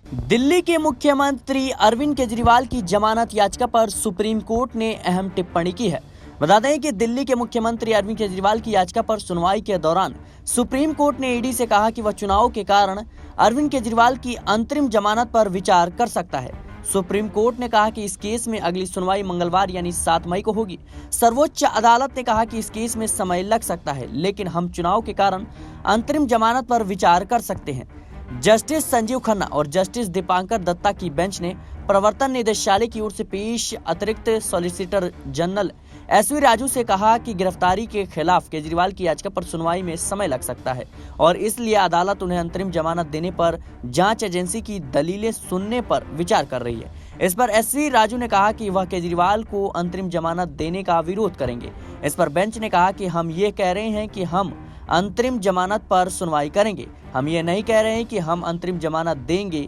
दिल्ली के मुख्यमंत्री अरविंद केजरीवाल की जमानत याचिका पर सुप्रीम कोर्ट ने अहम टिप्पणी की है। बता दें कि दिल्ली के मुख्यमंत्री अरविंद केजरीवाल की याचिका पर सुनवाई के दौरान सुप्रीम कोर्ट ने ईडी से कहा कि वह चुनाव के कारण अरविंद केजरीवाल की अंतरिम जमानत पर विचार कर सकता है। सुप्रीम कोर्ट ने कहा कि इस केस में अगली सुनवाई मंगलवार यानी 7 मई को होगी। सर्वोच्च अदालत ने कहा कि इस केस में समय लग सकता है, लेकिन हम चुनाव के कारण अंतरिम जमानत पर विचार कर सकते हैं। जस्टिस संजीव खन्ना और जस्टिस दीपांकर दत्ता की बेंच ने प्रवर्तन निदेशालय की ओर से पेश अतिरिक्त सॉलिसिटर जनरल एसवी राजू से कहा कि गिरफ्तारी के खिलाफ केजरीवाल की याचिका पर सुनवाई में समय लग सकता है और इसलिए अदालत उन्हें अंतरिम जमानत देने पर जांच एजेंसी की दलीलें सुनने पर विचार कर रही है। इस पर एसवी राजू ने कहा कि वह केजरीवाल को अंतरिम जमानत देने का विरोध करेंगे। इस पर बेंच ने कहा कि हम ये कह रहे हैं कि हम अंतरिम जमानत पर सुनवाई करेंगे, हम ये नहीं कह रहे हैं कि हम अंतरिम जमानत देंगे।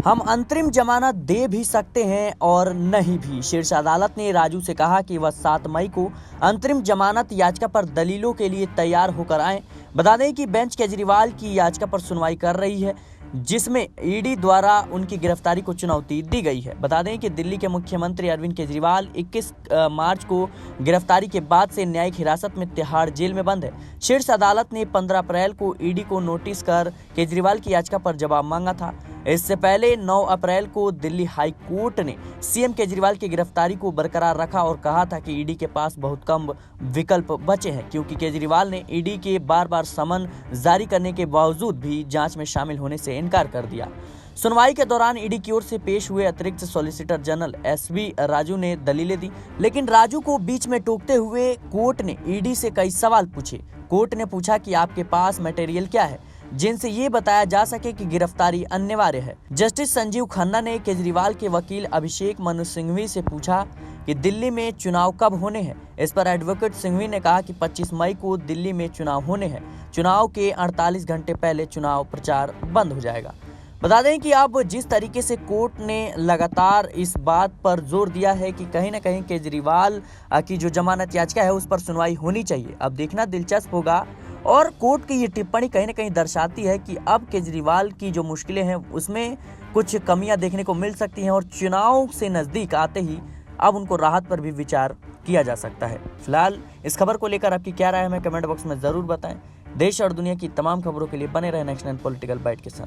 हम अंतरिम जमानत दे भी सकते हैं और नहीं भी। शीर्ष अदालत ने राजू से कहा कि वह 7 मई को अंतरिम जमानत याचिका पर दलीलों के लिए तैयार होकर आए। बता दें कि बेंच केजरीवाल की याचिका पर सुनवाई कर रही है, जिसमें ईडी द्वारा उनकी गिरफ्तारी को चुनौती दी गई है। बता दें कि दिल्ली के मुख्यमंत्री अरविंद केजरीवाल 21 मार्च को गिरफ्तारी के बाद से न्यायिक हिरासत में तिहाड़ जेल में बंद है। शीर्ष अदालत ने 15 अप्रैल को ईडी को नोटिस कर केजरीवाल की याचिका पर जवाब मांगा था। इससे पहले 9 अप्रैल को दिल्ली हाई कोर्ट ने सीएम केजरीवाल की गिरफ्तारी को बरकरार रखा और कहा था कि ईडी के पास बहुत कम विकल्प बचे हैं, क्योंकि केजरीवाल ने ईडी के बार-बार समन जारी करने के बावजूद भी जांच में शामिल होने से इनकार कर दिया। सुनवाई के दौरान ईडी की ओर से पेश हुए अतिरिक्त सॉलिसिटर जनरल एसवी राजू ने दलीलें दी, लेकिन राजू को बीच में टोकते हुए कोर्ट ने ईडी से कई सवाल पूछे। कोर्ट ने पूछा कि आपके पास मटेरियल क्या है जिनसे ये बताया जा सके कि गिरफ्तारी अनिवार्य है। जस्टिस संजीव खन्ना ने केजरीवाल के वकील अभिषेक मनु सिंघवी से पूछा कि दिल्ली में चुनाव कब होने हैं। इस पर एडवोकेट सिंघवी ने कहा कि 25 मई को दिल्ली में चुनाव होने हैं। चुनाव के 48 घंटे पहले चुनाव प्रचार बंद हो जाएगा। बता दें कि अब जिस तरीके से कोर्ट ने लगातार इस बात पर जोर दिया है कि कहीं ना कहीं केजरीवाल की जो जमानत याचिका है उस पर सुनवाई होनी चाहिए। अब देखना दिलचस्प होगा और कोर्ट की ये टिप्पणी कहीं ना कहीं दर्शाती है कि अब केजरीवाल की जो मुश्किलें हैं उसमें कुछ कमियां देखने को मिल सकती हैं और चुनाव से नज़दीक आते ही अब उनको राहत पर भी विचार किया जा सकता है। फिलहाल इस खबर को लेकर आपकी क्या राय है, हमें कमेंट बॉक्स में ज़रूर बताएं। देश और दुनिया की तमाम खबरों के लिए बने रहे नेक्स्ट 9 पॉलिटिकल बाइट के साथ।